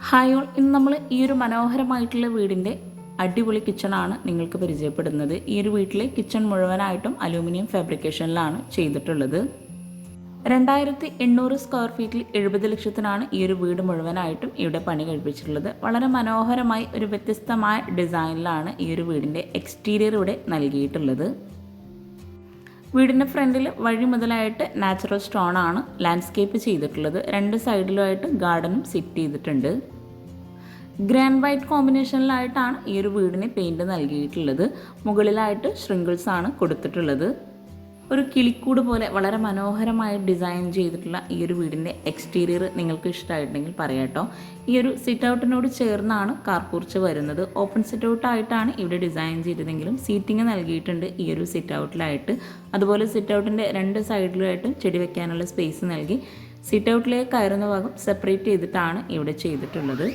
Hi all, ഇന്ന് നമ്മൾ ഈ ഒരു മനോഹരമായിട്ടുള്ള വീടിൻ്റെ അടിപൊളി കിച്ചണാണ് നിങ്ങൾക്ക് പരിചയപ്പെടുന്നത്. ഈ ഒരു വീട്ടിലെ കിച്ചൺ മുഴുവനായിട്ടും അലൂമിനിയം ഫാബ്രിക്കേഷനിലാണ് ചെയ്തിട്ടുള്ളത്. 2800 സ്ക്വയർ ഫീറ്റിൽ 70 ലക്ഷത്തിനാണ് ഈ ഒരു വീട് മുഴുവനായിട്ടും ഇവിടെ പണി കഴിപ്പിച്ചിട്ടുള്ളത്. വളരെ മനോഹരമായി ഒരു വ്യത്യസ്തമായ ഡിസൈനിലാണ് ഈ ഒരു വീടിൻ്റെ എക്സ്റ്റീരിയർ ഇവിടെ നൽകിയിട്ടുള്ളത്. വീടിൻ്റെ ഫ്രണ്ടിൽ വഴി മുതലായിട്ട് നാച്ചുറൽ സ്റ്റോൺ ആണ് ലാൻഡ്സ്കേപ്പ് ചെയ്തിട്ടുള്ളത്. രണ്ട് സൈഡിലുമായിട്ട് ഗാർഡനും സെറ്റ് ചെയ്തിട്ടുണ്ട്. ഗ്രാൻഡ് വൈറ്റ് കോമ്പിനേഷനിലായിട്ടാണ് ഈ ഒരു വീടിന് പെയിൻറ് നൽകിയിട്ടുള്ളത്. മുകളിലായിട്ട് ഷ്രിങ്കിൾസ് ആണ് കൊടുത്തിട്ടുള്ളത്. ഒരു കിളിക്കൂട് പോലെ വളരെ മനോഹരമായി ഡിസൈൻ ചെയ്തിട്ടുള്ള ഈ ഒരു വീടിൻ്റെ എക്സ്റ്റീരിയർ നിങ്ങൾക്ക് ഇഷ്ടമായിട്ടുണ്ടെങ്കിൽ പറയാട്ടോ. ഈ ഒരു സിറ്റ് ഔട്ടിനോട് ചേർന്നാണ് കാർപൂർച്ച് വരുന്നത്. ഓപ്പൺ സിറ്റ് ഔട്ടായിട്ടാണ് ഇവിടെ ഡിസൈൻ ചെയ്തതെങ്കിലും സീറ്റിംഗ് നൽകിയിട്ടുണ്ട് ഈ ഒരു സിറ്റ് ഔട്ടിലായിട്ട്. അതുപോലെ സിറ്റ് ഔട്ടിൻ്റെ രണ്ട് സൈഡിലുമായിട്ടും ചെടി വെക്കാനുള്ള സ്പേസ് നൽകി സിറ്റ് ഔട്ടിലേക്ക് കയറുന്ന ഭാഗം സെപ്പറേറ്റ് ചെയ്തിട്ടാണ് ഇവിടെ ചെയ്തിട്ടുള്ളത്.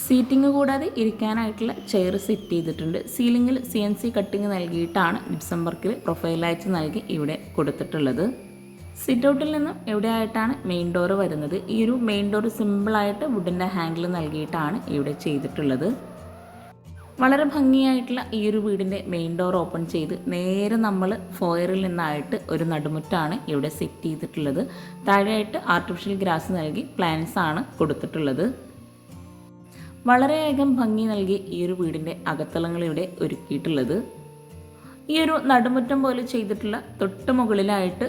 സീറ്റിംഗ് കൂടാതെ ഇരിക്കാനായിട്ടുള്ള ചെയർ സെറ്റ് ചെയ്തിട്ടുണ്ട്. സീലിംഗിൽ CNC കട്ടിങ് നൽകിയിട്ടാണ് ജിപ്സം വർക്കിൽ പ്രൊഫൈലായിട്ട് നൽകി ഇവിടെ കൊടുത്തിട്ടുള്ളത്. സിറ്റ് ഔട്ടിൽ നിന്നും എവിടെയായിട്ടാണ് മെയിൻ ഡോർ വരുന്നത്. ഈ ഒരു മെയിൻ ഡോർ സിമ്പിളായിട്ട് വുഡിൻ്റെ ഹാൻഡിൽ നൽകിയിട്ടാണ് ഇവിടെ ചെയ്തിട്ടുള്ളത്. വളരെ ഭംഗിയായിട്ടുള്ള ഈ ഒരു വീടിൻ്റെ മെയിൻ ഡോർ ഓപ്പൺ ചെയ്ത് നേരെ നമ്മൾ ഫോയറിൽ നിന്നായിട്ട് ഒരു നടുമുറ്റാണ് ഇവിടെ സെറ്റ് ചെയ്തിട്ടുള്ളത്. താഴെയായിട്ട് ആർട്ടിഫിഷ്യൽ ഗ്രാസ് നൽകി പ്ലാന്റ്സ് ആണ് കൊടുത്തിട്ടുള്ളത്. വളരെയധികം ഭംഗി നൽകി ഈ ഒരു വീടിൻ്റെ അകത്തളങ്ങൾ ഇവിടെ ഒരുക്കിയിട്ടുള്ളത്. ഈ ഒരു നടുമുറ്റം പോലെ ചെയ്തിട്ടുള്ള തൊട്ട് മുകളിലായിട്ട്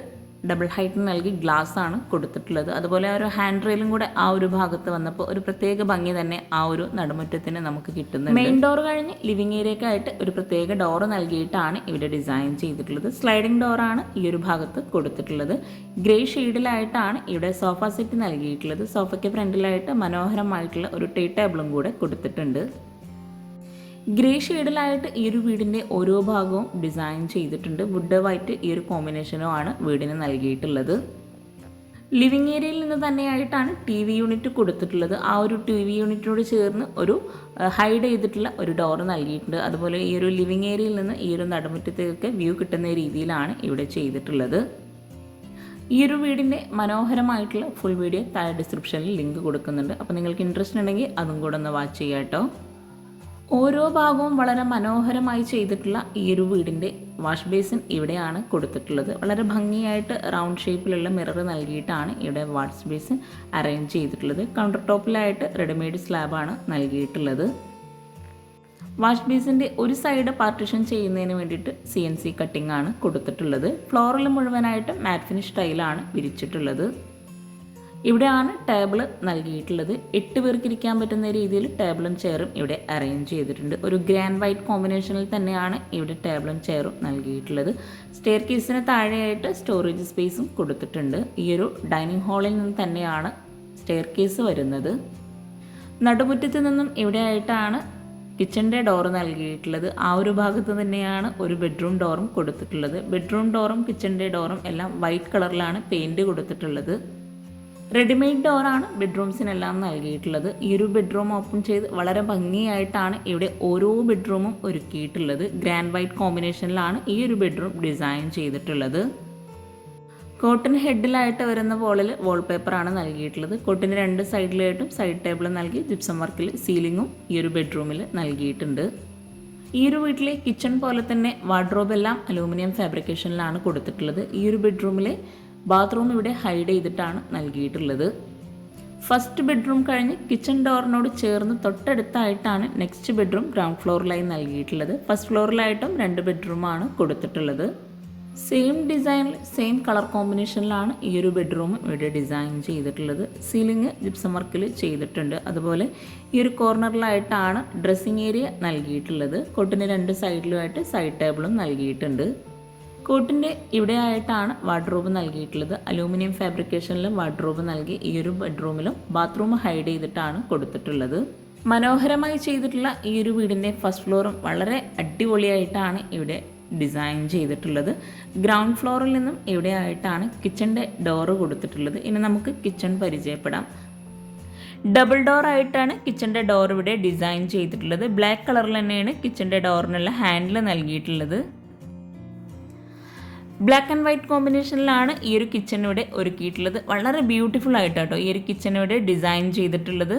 ഡബിൾ ഹൈറ്റ് നൽകി ഗ്ലാസ് ആണ് കൊടുത്തിട്ടുള്ളത്. അതുപോലെ ആ ഒരു ഹാൻഡ് റെയിലും കൂടെ ആ ഒരു ഭാഗത്ത് വന്നപ്പോൾ ഒരു പ്രത്യേക ഭംഗി തന്നെ ആ ഒരു നടുമുറ്റത്തിന് നമുക്ക് കിട്ടുന്നത്. മെയിൻ ഡോർ കഴിഞ്ഞ് ലിവിങ് ഏരിയക്കായിട്ട് ഒരു പ്രത്യേക ഡോർ നൽകിയിട്ടാണ് ഇവിടെ ഡിസൈൻ ചെയ്തിട്ടുള്ളത്. സ്ലൈഡിംഗ് ഡോറാണ് ഈ ഒരു ഭാഗത്ത് കൊടുത്തിട്ടുള്ളത്. ഗ്രേ ഷെയ്ഡിലായിട്ടാണ് ഇവിടെ സോഫ സെറ്റ് നൽകിയിട്ടുള്ളത്. സോഫയ്ക്ക് ഫ്രണ്ടിലായിട്ട് മനോഹരമായിട്ടുള്ള ഒരു ടീ ടേബിളും കൂടെ കൊടുത്തിട്ടുണ്ട്. ഗ്രേ ഷെയ്ഡിലായിട്ട് ഈ ഒരു വീടിൻ്റെ ഓരോ ഭാഗവും ഡിസൈൻ ചെയ്തിട്ടുണ്ട്. വുഡ് വൈറ്റ് ഈ ഒരു കോമ്പിനേഷനുമാണ് വീടിന് നൽകിയിട്ടുള്ളത്. ലിവിങ് ഏരിയയിൽ നിന്ന് തന്നെയായിട്ടാണ് TV യൂണിറ്റ് കൊടുത്തിട്ടുള്ളത്. ആ ഒരു TV യൂണിറ്റിനോട് ചേർന്ന് ഒരു ഹൈഡ് ചെയ്തിട്ടുള്ള ഒരു ഡോർ നൽകിയിട്ടുണ്ട്. അതുപോലെ ഈ ഒരു ലിവിങ് ഏരിയയിൽ നിന്ന് ഈ ഒരു നടുമുറ്റത്തേക്ക് വ്യൂ കിട്ടുന്ന രീതിയിലാണ് ഇവിടെ ചെയ്തിട്ടുള്ളത്. ഈ ഒരു വീടിൻ്റെ മനോഹരമായിട്ടുള്ള ഫുൾ വീഡിയോ താഴെ ഡിസ്ക്രിപ്ഷനിൽ ലിങ്ക് കൊടുക്കുന്നുണ്ട്. അപ്പോൾ നിങ്ങൾക്ക് ഇൻട്രസ്റ്റ് ഉണ്ടെങ്കിൽ അതും കൂടെ ഒന്ന് വാച്ച് ചെയ്യാം കേട്ടോ. ഓരോ ഭാഗവും വളരെ മനോഹരമായി ചെയ്തിട്ടുള്ള ഈ ഒരു വീടിൻ്റെ വാഷ് ബേസിൻ ഇവിടെയാണ് കൊടുത്തിട്ടുള്ളത്. വളരെ ഭംഗിയായിട്ട് റൗണ്ട് ഷേപ്പിലുള്ള മിറർ നൽകിയിട്ടാണ് ഇവിടെ വാഷ് ബേസിൻ അറേഞ്ച് ചെയ്തിട്ടുള്ളത്. കൗണ്ടർ ടോപ്പിലായിട്ട് റെഡിമെയ്ഡ് സ്ലാബാണ് നൽകിയിട്ടുള്ളത്. വാഷ് ബേസിൻ്റെ ഒരു സൈഡ് പാർട്ടീഷൻ ചെയ്യുന്നതിന് വേണ്ടിയിട്ട് CNC കട്ടിംഗ് ആണ് കൊടുത്തിട്ടുള്ളത്. ഫ്ലോറിൽ മുഴുവനായിട്ട് മാറ്റ് ഫിനിഷ് ടൈലാണ് വിരിച്ചിട്ടുള്ളത്. ഇവിടെയാണ് ടേബിൾ നൽകിയിട്ടുള്ളത്. 8 പേർക്ക് ഇരിക്കാൻ പറ്റുന്ന രീതിയിൽ ടേബിളും ചെയറും ഇവിടെ അറേഞ്ച് ചെയ്തിട്ടുണ്ട്. ഒരു ഗ്രാൻഡ് വൈറ്റ് കോമ്പിനേഷനിൽ തന്നെയാണ് ഇവിടെ ടേബിളും ചെയറും നൽകിയിട്ടുള്ളത്. സ്റ്റെയർ കേസിന് താഴെയായിട്ട് സ്റ്റോറേജ് സ്പേസും കൊടുത്തിട്ടുണ്ട്. ഈ ഒരു ഡൈനിങ് ഹാളിൽ നിന്ന് തന്നെയാണ് സ്റ്റെയർ കേസ് വരുന്നത്. നടുമുറ്റത്ത് നിന്നും ഇവിടെയായിട്ടാണ് കിച്ചൻ്റെ ഡോർ നൽകിയിട്ടുള്ളത്. ആ ഒരു ഭാഗത്ത് തന്നെയാണ് ഒരു ബെഡ്റൂം ഡോറും കൊടുത്തിട്ടുള്ളത്. ബെഡ്റൂം ഡോറും കിച്ചൻ്റെ ഡോറും എല്ലാം വൈറ്റ് കളറിലാണ് പെയിൻറ് കൊടുത്തിട്ടുള്ളത്. റെഡിമെയ്ഡ് ഡോറാണ് ബെഡ്റൂംസിനെല്ലാം നൽകിയിട്ടുള്ളത്. ഈ ഒരു ബെഡ്റൂം ഓപ്പൺ ചെയ്ത് വളരെ ഭംഗിയായിട്ടാണ് ഇവിടെ ഓരോ ബെഡ്റൂമും ഒരുക്കിയിട്ടുള്ളത്. ഗ്രാൻഡ് വൈറ്റ് കോമ്പിനേഷനിലാണ് ഈ ഒരു ബെഡ്റൂം ഡിസൈൻ ചെയ്തിട്ടുള്ളത്. കോട്ടൺ ഹെഡിലായിട്ട് വരുന്ന വോളിൽ വാൾപേപ്പറാണ് നൽകിയിട്ടുള്ളത്. കോട്ടിന് രണ്ട് സൈഡിലായിട്ടും സൈഡ് ടേബിൾ നൽകി ജിപ്സം വർക്കിൽ സീലിങ്ങും ഈ ഒരു ബെഡ്റൂമിൽ നൽകിയിട്ടുണ്ട്. ഈ ഒരു വീട്ടിലെ കിച്ചൺ പോലെ തന്നെ വാർഡ്രോബ് എല്ലാം അലൂമിനിയം ഫാബ്രിക്കേഷനിലാണ് കൊടുത്തിട്ടുള്ളത്. ഈ ഒരു ബെഡ്റൂമിലെ ബാത്റൂം ഇവിടെ ഹൈഡ് ചെയ്തിട്ടാണ് നൽകിയിട്ടുള്ളത്. ഫസ്റ്റ് ബെഡ്റൂം കഴിഞ്ഞ് കിച്ചൺ ഡോറിനോട് ചേർന്ന് തൊട്ടടുത്തായിട്ടാണ് നെക്സ്റ്റ് ബെഡ്റൂം ഗ്രൗണ്ട് ഫ്ലോറിലായി നൽകിയിട്ടുള്ളത്. ഫസ്റ്റ് ഫ്ലോറിലായിട്ടും 2 ബെഡ്റൂമാണ് കൊടുത്തിട്ടുള്ളത്. സെയിം ഡിസൈനിൽ സെയിം കളർ കോമ്പിനേഷനിലാണ് ഈ ഒരു ബെഡ്റൂം ഇവിടെ ഡിസൈൻ ചെയ്തിട്ടുള്ളത്. സീലിംഗ് ജിപ്സം വർക്കിൽ ചെയ്തിട്ടുണ്ട്. അതുപോലെ ഈ ഒരു കോർണറിലായിട്ടാണ് ഡ്രസ്സിംഗ് ഏരിയ നൽകിയിട്ടുള്ളത്. കോട്ടിന് 2 സൈഡിലുമായിട്ട് സൈഡ് ടേബിളും നൽകിയിട്ടുണ്ട്. കോട്ടിൻ്റെ ഇവിടെയായിട്ടാണ് വാർഡ്രോബ് നൽകിയിട്ടുള്ളത്. അലൂമിനിയം ഫാബ്രിക്കേഷനിൽ വാർഡ്രോബ് നൽകി ഈ ഒരു ബെഡ്റൂമിലും ബാത്റൂം ഹൈഡ് ചെയ്തിട്ടാണ് കൊടുത്തിട്ടുള്ളത്. മനോഹരമായി ചെയ്തിട്ടുള്ള ഈ ഒരു വീടിൻ്റെ ഫസ്റ്റ് ഫ്ലോറും വളരെ അടിപൊളിയായിട്ടാണ് ഇവിടെ ഡിസൈൻ ചെയ്തിട്ടുള്ളത്. ഗ്രൗണ്ട് ഫ്ലോറിൽ നിന്നും ഇവിടെയായിട്ടാണ് കിച്ചൻ്റെ ഡോറ് കൊടുത്തിട്ടുള്ളത്. ഇനി നമുക്ക് കിച്ചൺ പരിചയപ്പെടാം. ഡബിൾ ഡോർ ആയിട്ടാണ് കിച്ചൻ്റെ ഡോർ ഇവിടെ ഡിസൈൻ ചെയ്തിട്ടുള്ളത്. ബ്ലാക്ക് കളറിൽ തന്നെയാണ് കിച്ചൻ്റെ ഡോറിനുള്ള ഹാൻഡിൽ നൽകിയിട്ടുള്ളത്. ബ്ലാക്ക് ആൻഡ് വൈറ്റ് കോമ്പിനേഷനിലാണ് ഈ ഒരു കിച്ചൺ ഇവിടെ ഒരുക്കിയിട്ടുള്ളത്. വളരെ ബ്യൂട്ടിഫുൾ ആയിട്ടാട്ടോ ഈ ഒരു കിച്ചൺ ഇവിടെ ഡിസൈൻ ചെയ്തിട്ടുള്ളത്.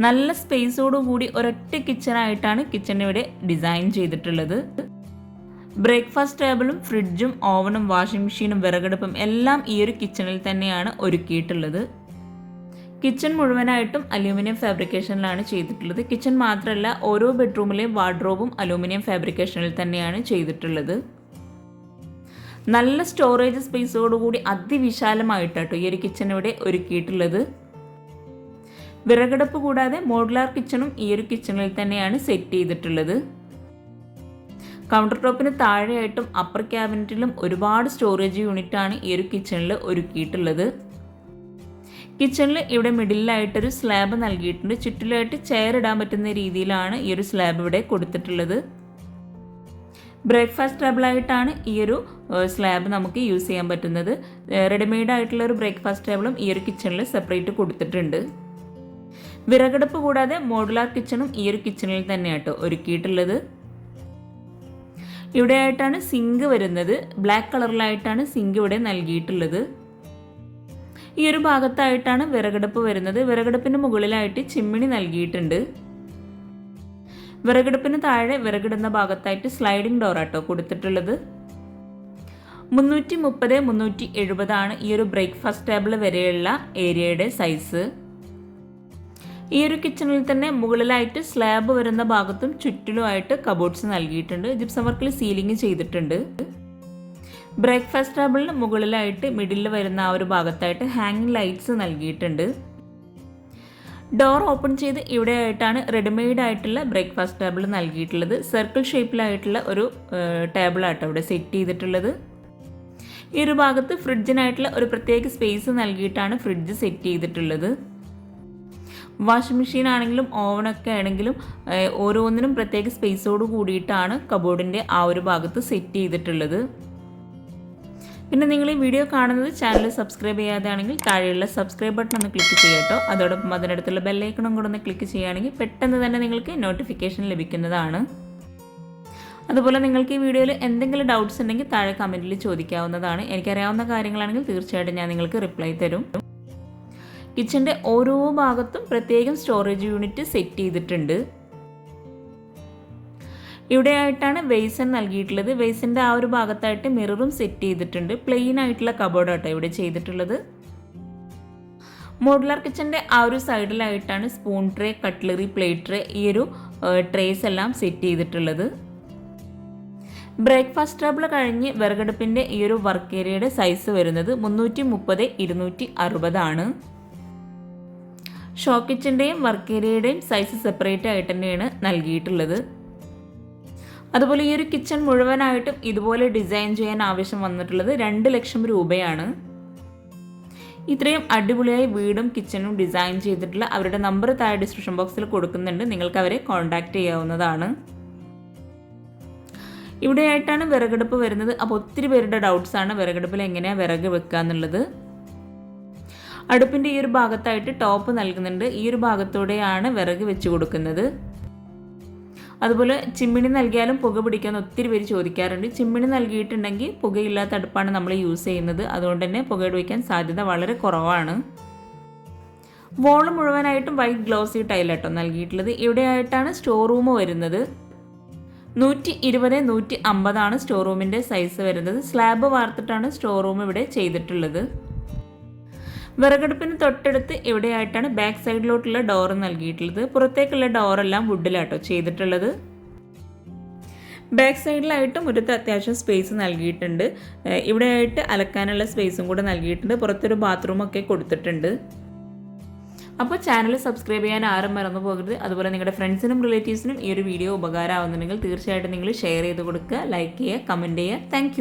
നല്ല സ്പേസോടുകൂടി ഒരൊറ്റ കിച്ചണായിട്ടാണ് കിച്ചൺ ഇവിടെ ഡിസൈൻ ചെയ്തിട്ടുള്ളത്. ബ്രേക്ക്ഫാസ്റ്റ് ടേബിളും ഫ്രിഡ്ജും ഓവനും വാഷിംഗ് മെഷീനും വിറകടുപ്പും എല്ലാം ഈ ഒരു കിച്ചണിൽ തന്നെയാണ് ഒരുക്കിയിട്ടുള്ളത്. കിച്ചൺ മുഴുവനായിട്ടും അലൂമിനിയം ഫാബ്രിക്കേഷനിലാണ് ചെയ്തിട്ടുള്ളത്. കിച്ചൺ മാത്രമല്ല, ഓരോ ബെഡ്റൂമിലെയും വാർഡ്രോബും അലൂമിനിയം ഫാബ്രിക്കേഷനിൽ തന്നെയാണ് ചെയ്തിട്ടുള്ളത്. നല്ല സ്റ്റോറേജ് സ്പേസോടുകൂടി അതിവിശാലമായിട്ടാട്ടോ ഈ ഒരു കിച്ചൺ ഇവിടെ ഒരുക്കിയിട്ടുള്ളത്. വിറകടുപ്പ് കൂടാതെ മോഡുലാർ കിച്ചണും ഈ ഒരു കിച്ചണിൽ തന്നെയാണ് സെറ്റ് ചെയ്തിട്ടുള്ളത്. കൗണ്ടർ ടോപ്പിന് താഴെയായിട്ടും അപ്പർ ക്യാബിനറ്റിലും ഒരുപാട് സ്റ്റോറേജ് യൂണിറ്റാണ് ഈ ഒരു കിച്ചണിൽ ഒരുക്കിയിട്ടുള്ളത്. കിച്ചണിൽ ഇവിടെ മിഡിലായിട്ടൊരു സ്ലാബ് നൽകിയിട്ടുണ്ട്. ചുറ്റിലായിട്ട് ചെയർ ഇടാൻ പറ്റുന്ന രീതിയിലാണ് ഈ ഒരു സ്ലാബ് ഇവിടെ കൊടുത്തിട്ടുള്ളത്. ബ്രേക്ക്ഫാസ്റ്റ് ടേബിളായിട്ടാണ് ഈ ഒരു സ്ലാബ് നമുക്ക് യൂസ് ചെയ്യാൻ പറ്റുന്നത്. റെഡിമെയ്ഡ് ആയിട്ടുള്ള ഒരു ബ്രേക്ക്ഫാസ്റ്റ് ടേബിളും ഈ ഒരു കിച്ചണിൽ സെപ്പറേറ്റ് കൊടുത്തിട്ടുണ്ട്. വിറകടുപ്പ് കൂടാതെ മോഡുലാർ കിച്ചണും ഈ ഒരു കിച്ചണിൽ തന്നെയാട്ടോ ഒരുക്കിയിട്ടുള്ളത്. ഇവിടെ ആയിട്ടാണ് സിങ്ക് വരുന്നത്. ബ്ലാക്ക് കളറിലായിട്ടാണ് സിങ്ക് ഇവിടെ നൽകിയിട്ടുള്ളത്. ഈ ഒരു ഭാഗത്തായിട്ടാണ് വിറകടുപ്പ് വരുന്നത്. വിറകടുപ്പിന് മുകളിലായിട്ട് ചിമ്മിണി നൽകിയിട്ടുണ്ട്. വിറകടുപ്പിന് താഴെ വിറകിടുന്ന ഭാഗത്തായിട്ട് സ്ലൈഡിംഗ് ഡോറാട്ടോ കൊടുത്തിട്ടുള്ളത്. 330-370 ആണ് ഈ ഒരു ബ്രേക്ക്ഫാസ്റ്റ് ടേബിൾ വരെയുള്ള ഏരിയയുടെ സൈസ്. ഈ ഒരു കിച്ചണിൽ തന്നെ മുകളിലായിട്ട് സ്ലാബ് വരുന്ന ഭാഗത്തും ചുറ്റിലുമായിട്ട് കബോർഡ്സ് നൽകിയിട്ടുണ്ട്. ജിപ്സം വർക്കിൽ സീലിംഗ് ചെയ്തിട്ടുണ്ട്. ബ്രേക്ക്ഫാസ്റ്റ് ടേബിളിന് മുകളിലായിട്ട് മിഡിൽ വരുന്ന ആ ഒരു ഭാഗത്തായിട്ട് ഹാങ്ങിങ് ലൈറ്റ്സ് നൽകിയിട്ടുണ്ട്. ഡോർ ഓപ്പൺ ചെയ്ത് ഇവിടെ ആയിട്ടാണ് റെഡിമെയ്ഡ് ആയിട്ടുള്ള ബ്രേക്ക്ഫാസ്റ്റ് ടേബിൾ നൽകിയിട്ടുള്ളത്. സർക്കിൾ ഷേപ്പിലായിട്ടുള്ള ഒരു ടേബിളാട്ടോ ഇവിടെ സെറ്റ് ചെയ്തിട്ടുള്ളത്. ഈ ഒരു ഭാഗത്ത് ഫ്രിഡ്ജിനായിട്ടുള്ള ഒരു പ്രത്യേക സ്പേസ് നൽകിയിട്ടാണ് ഫ്രിഡ്ജ് സെറ്റ് ചെയ്തിട്ടുള്ളത്. വാഷിംഗ് മെഷീൻ ആണെങ്കിലും ഓവനൊക്കെ ആണെങ്കിലും ഓരോന്നിനും പ്രത്യേക സ്പേസോട് കൂടിയിട്ടാണ് കബോർഡിൻ്റെ ആ ഒരു ഭാഗത്ത് സെറ്റ് ചെയ്തിട്ടുള്ളത്. പിന്നെ നിങ്ങൾ ഈ വീഡിയോ കാണുന്നത് ചാനൽ സബ്സ്ക്രൈബ് ചെയ്യാതെയാണെങ്കിൽ താഴെയുള്ള സബ്സ്ക്രൈബ് ബട്ടൺ ഒന്ന് ക്ലിക്ക് ചെയ്യട്ടോ. അതോടൊപ്പം അതിനടുത്തുള്ള ബെല്ലൈക്കണും കൂടെ ഒന്ന് ക്ലിക്ക് ചെയ്യുകയാണെങ്കിൽ പെട്ടെന്ന് തന്നെ നിങ്ങൾക്ക് നോട്ടിഫിക്കേഷൻ ലഭിക്കുന്നതാണ്. അതുപോലെ നിങ്ങൾക്ക് ഈ വീഡിയോയിൽ എന്തെങ്കിലും ഡൗട്ട്സ് ഉണ്ടെങ്കിൽ താഴെ കമൻറ്റിൽ ചോദിക്കാവുന്നതാണ്. എനിക്കറിയാവുന്ന കാര്യങ്ങളാണെങ്കിൽ തീർച്ചയായിട്ടും ഞാൻ നിങ്ങൾക്ക് റിപ്ലൈ തരും. കിച്ചൻ്റെ ഓരോ ഭാഗത്തും പ്രത്യേകം സ്റ്റോറേജ് യൂണിറ്റ് സെറ്റ് ചെയ്തിട്ടുണ്ട്. ഇവിടെ ആയിട്ടാണ് വെയ്സൺ നൽകിയിട്ടുള്ളത്. വെയ്സിൻ്റെ ആ ഒരു ഭാഗത്തായിട്ട് മിററും സെറ്റ് ചെയ്തിട്ടുണ്ട്. പ്ലെയിൻ ആയിട്ടുള്ള കബോർഡാട്ടോ ഇവിടെ ചെയ്തിട്ടുള്ളത്. മോഡുലാർ കിച്ചൻ്റെ ആ ഒരു സൈഡിലായിട്ടാണ് spoon tray, cutlery, plate tray, ഈ ഒരു ട്രേസ് എല്ലാം സെറ്റ് ചെയ്തിട്ടുള്ളത്. ബ്രേക്ക്ഫാസ്റ്റ് ടേബിൾ കഴിഞ്ഞ് വിറകടുപ്പിൻ്റെ ഈ ഒരു വർക്ക് ഏരിയയുടെ സൈസ് വരുന്നത് 330-260 ആണ്. ഷോ കിച്ചൻ്റെയും വർക്ക് ഏരിയയുടെയും സൈസ് സെപ്പറേറ്റ് ആയിട്ട് തന്നെയാണ് നൽകിയിട്ടുള്ളത്. അതുപോലെ ഈ ഒരു കിച്ചൺ മുഴുവനായിട്ടും ഇതുപോലെ ഡിസൈൻ ചെയ്യാൻ ആവശ്യം വന്നിട്ടുള്ളത് 2 ലക്ഷം രൂപയാണ്. ഇത്രയും അടിപൊളിയായി വീടും കിച്ചണും ഡിസൈൻ ചെയ്തിട്ടുള്ള അവരുടെ നമ്പർ താഴെ ഡിസ്ക്രിപ്ഷൻ ബോക്സിൽ കൊടുക്കുന്നുണ്ട്. നിങ്ങൾക്ക് അവരെ കോൺടാക്റ്റ് ചെയ്യാവുന്നതാണ്. ഇവിടെയായിട്ടാണ് വിറകടുപ്പ് വരുന്നത്. അപ്പോൾ ഒത്തിരി പേരുടെ ഡൗട്ട്സാണ് വിറകടുപ്പിൽ എങ്ങനെയാണ് വിറക് വെക്കുക എന്നുള്ളത്. അടുപ്പിൻ്റെ ഈ ഒരു ഭാഗത്തായിട്ട് ടോപ്പ് നൽകുന്നുണ്ട്. ഈ ഒരു ഭാഗത്തൂടെയാണ് വിറക് വെച്ച് കൊടുക്കുന്നത്. അതുപോലെ ചിമ്മിണി നൽകിയാലും പുക പിടിക്കാമെന്ന് ഒത്തിരി പേര് ചോദിക്കാറുണ്ട്. ചിമ്മിണി നൽകിയിട്ടുണ്ടെങ്കിൽ പുകയില്ലാത്ത അടുപ്പാണ് നമ്മൾ യൂസ് ചെയ്യുന്നത്. അതുകൊണ്ട് തന്നെ പുകയുടെ വയ്ക്കാൻ സാധ്യത വളരെ കുറവാണ്. വോള് മുഴുവനായിട്ടും വൈറ്റ് ഗ്ലോസി ടൈലാട്ടോ നൽകിയിട്ടുള്ളത്. ഇവിടെ ആയിട്ടാണ് സ്റ്റോർ റൂം വരുന്നത്. 120-150 ആണ് സ്റ്റോർ റൂമിൻ്റെ സൈസ് വരുന്നത്. സ്ലാബ് വാർത്തിട്ടാണ് സ്റ്റോർ റൂം ഇവിടെ ചെയ്തിട്ടുള്ളത്. വിറകടുപ്പിന് തൊട്ടടുത്ത് ഇവിടെയായിട്ടാണ് ബാക്ക് സൈഡിലോട്ടുള്ള ഡോർ നൽകിയിട്ടുള്ളത്. പുറത്തേക്കുള്ള ഡോറെല്ലാം വുഡിലാട്ടോ ചെയ്തിട്ടുള്ളത്. ബാക്ക് സൈഡിലായിട്ടും ഒരു അത്യാവശ്യം സ്പേസ് നൽകിയിട്ടുണ്ട്. ഇവിടെയായിട്ട് അലക്കാനുള്ള സ്പേസും കൂടെ നൽകിയിട്ടുണ്ട്. പുറത്തൊരു ബാത്റൂമൊക്കെ കൊടുത്തിട്ടുണ്ട്. അപ്പോൾ ചാനൽ സബ്സ്ക്രൈബ് ചെയ്യാൻ ആരും മറന്നു പോകരുത്. അതുപോലെ നിങ്ങളുടെ ഫ്രണ്ട്സിനും റിലേറ്റീവ്സിനും ഈ ഒരു വീഡിയോ ഉപകാരമാവുന്നുണ്ടെങ്കിൽ തീർച്ചയായിട്ടും നിങ്ങൾ ഷെയർ ചെയ്ത് കൊടുക്കുക, ലൈക്ക് ചെയ്യുക, കമൻറ്റ് ചെയ്യുക. താങ്ക്